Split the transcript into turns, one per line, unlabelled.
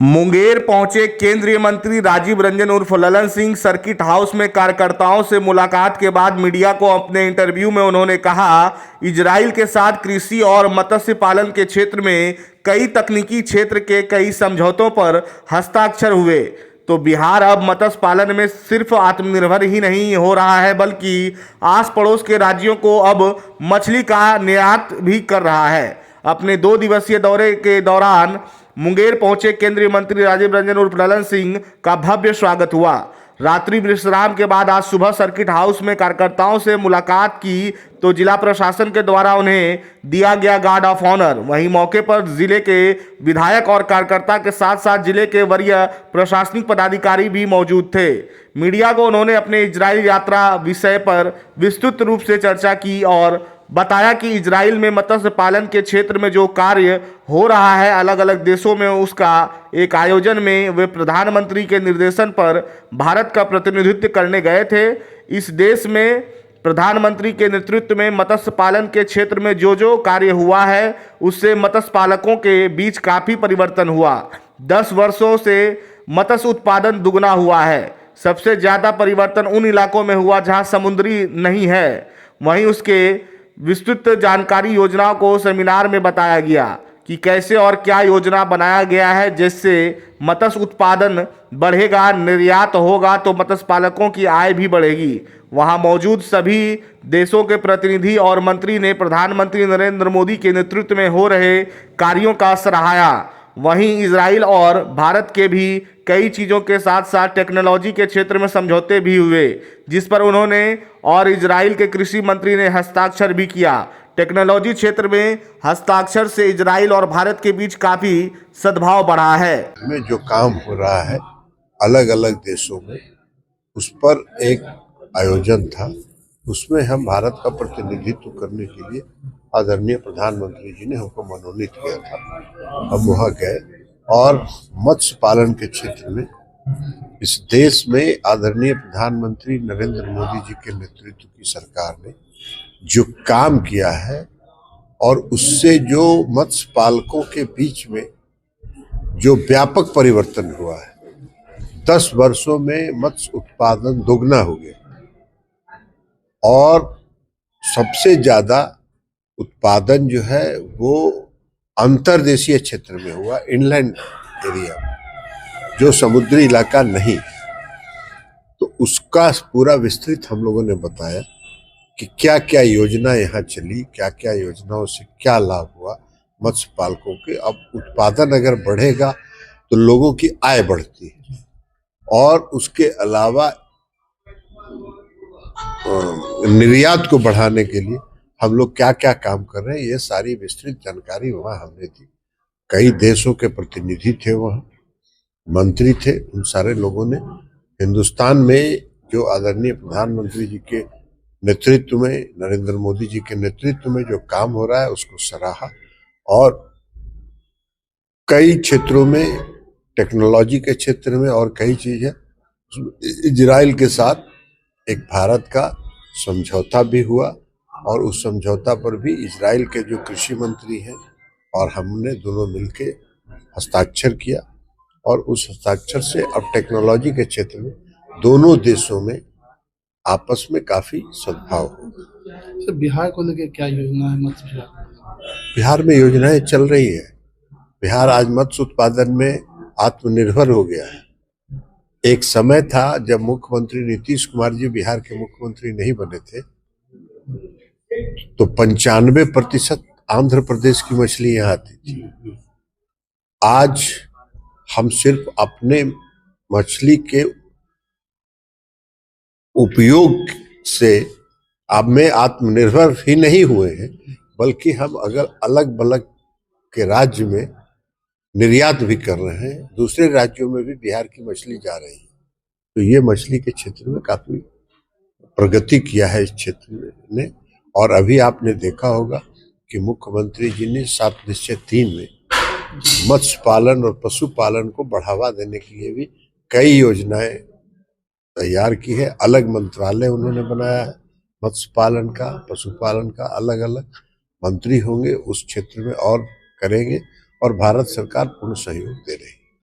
मुंगेर पहुंचे केंद्रीय मंत्री राजीव रंजन उर्फ ललन सिंह। सर्किट हाउस में कार्यकर्ताओं से मुलाकात के बाद मीडिया को अपने इंटरव्यू में उन्होंने कहा, इजराइल के साथ कृषि और मत्स्य पालन के क्षेत्र में कई तकनीकी क्षेत्र के कई समझौतों पर हस्ताक्षर हुए तो बिहार अब मत्स्य पालन में सिर्फ आत्मनिर्भर ही नहीं हो रहा है, बल्कि आस पड़ोस के राज्यों को अब मछली का निर्यात भी कर रहा है। अपने 2 दिवसीय दौरे के दौरान मुंगेर पहुंचे केंद्रीय मंत्री राजीव रंजन उर्फ ललन सिंह का भव्य स्वागत हुआ। रात्रि विश्राम के बाद आज सुबह सर्किट हाउस में कार्यकर्ताओं से मुलाकात की तो जिला प्रशासन के द्वारा उन्हें दिया गया गार्ड ऑफ ऑनर। वहीं मौके पर जिले के विधायक और कार्यकर्ता के साथ साथ जिले के वरीय प्रशासनिक पदाधिकारी भी मौजूद थे। मीडिया को उन्होंने अपने इजराइल यात्रा विषय पर विस्तृत रूप से चर्चा की और बताया कि इजराइल में मत्स्य पालन के क्षेत्र में जो कार्य हो रहा है अलग अलग देशों में, उसका एक आयोजन में वे प्रधानमंत्री के निर्देशन पर भारत का प्रतिनिधित्व करने गए थे। इस देश में प्रधानमंत्री के नेतृत्व में मत्स्य पालन के क्षेत्र में जो कार्य हुआ है उससे मत्स्य पालकों के बीच काफ़ी परिवर्तन हुआ। 10 वर्षों से मत्स्य उत्पादन दुगना हुआ है। सबसे ज़्यादा परिवर्तन उन इलाकों में हुआ जहां समुद्री नहीं है। वहीं उसके विस्तृत जानकारी योजनाओं को सेमिनार में बताया गया कि कैसे और क्या योजना बनाया गया है जिससे मत्स्य उत्पादन बढ़ेगा, निर्यात होगा तो मत्स्य पालकों की आय भी बढ़ेगी। वहां मौजूद सभी देशों के प्रतिनिधि और मंत्री ने प्रधानमंत्री नरेंद्र मोदी के नेतृत्व में हो रहे कार्यों का सराहाया। वहीं इजराइल और भारत के भी कई चीज़ों के साथ साथ टेक्नोलॉजी के क्षेत्र में समझौते भी हुए, जिस पर उन्होंने और इजराइल के कृषि मंत्री ने हस्ताक्षर भी किया। टेक्नोलॉजी क्षेत्र में हस्ताक्षर से इजराइल और भारत के बीच काफ़ी सद्भाव बढ़ा है।
में जो काम हो रहा है अलग अलग देशों में, उस पर एक आयोजन था। उसमें हम भारत का प्रतिनिधित्व करने के लिए आदरणीय प्रधानमंत्री जी ने हमको मनोनीत किया था। हम वहाँ गए और मत्स्य पालन के क्षेत्र में इस देश में आदरणीय प्रधानमंत्री नरेंद्र मोदी जी के नेतृत्व की सरकार ने जो काम किया है और उससे जो मत्स्य पालकों के बीच में जो व्यापक परिवर्तन हुआ है, 10 वर्षों में मत्स्य उत्पादन दोगुना हो गया और सबसे ज्यादा उत्पादन जो है वो अंतर्देशीय क्षेत्र में हुआ, इनलैंड एरिया में, जो समुद्री इलाका नहीं। तो उसका पूरा विस्तृत हम लोगों ने बताया कि क्या क्या योजना यहाँ चली, क्या क्या योजनाओं से क्या लाभ हुआ मत्स्य पालकों के। अब उत्पादन अगर बढ़ेगा तो लोगों की आय बढ़ती है और उसके अलावा निर्यात को बढ़ाने के लिए हम लोग क्या क्या काम कर रहे हैं, ये सारी विस्तृत जानकारी वहाँ हमने दी। कई देशों के प्रतिनिधि थे वहाँ, मंत्री थे, उन सारे लोगों ने हिंदुस्तान में जो आदरणीय प्रधानमंत्री जी के नेतृत्व में, नरेंद्र मोदी जी के नेतृत्व में जो काम हो रहा है उसको सराहा। और कई क्षेत्रों में, टेक्नोलॉजी के क्षेत्र में और कई चीजें, इजराइल के साथ एक भारत का समझौता भी हुआ और उस समझौता पर भी इजराइल के जो कृषि मंत्री हैं और हमने दोनों मिलके हस्ताक्षर किया और उस हस्ताक्षर से अब टेक्नोलॉजी के क्षेत्र में दोनों देशों में आपस में काफी सद्भाव होगा।
सर, बिहार को लेकर क्या योजना है मत्स्य विभाग?
बिहार में योजनाएं चल रही है। बिहार आज मत्स्य उत्पादन में आत्मनिर्भर हो गया है। एक समय था जब मुख्यमंत्री नीतीश कुमार जी बिहार के मुख्यमंत्री नहीं बने थे तो 95% आंध्र प्रदेश की मछली यहाँ आती थी। आज हम सिर्फ अपने मछली के उपयोग से अब में आत्मनिर्भर ही नहीं हुए हैं, बल्कि हम अगर अलग अलग के राज्य में निर्यात भी कर रहे हैं। दूसरे राज्यों में भी बिहार की मछली जा रही है। तो ये मछली के क्षेत्र में काफी प्रगति किया है इस क्षेत्र ने। और अभी आपने देखा होगा कि मुख्यमंत्री जी ने 7 निश्चय 3 में मत्स्य पालन और पशुपालन को बढ़ावा देने के लिए भी कई योजनाएं तैयार की है। अलग मंत्रालय उन्होंने बनाया है मत्स्य पालन का, पशुपालन का, अलग अलग मंत्री होंगे उस क्षेत्र में और करेंगे और भारत सरकार पूर्ण सहयोग दे रही है।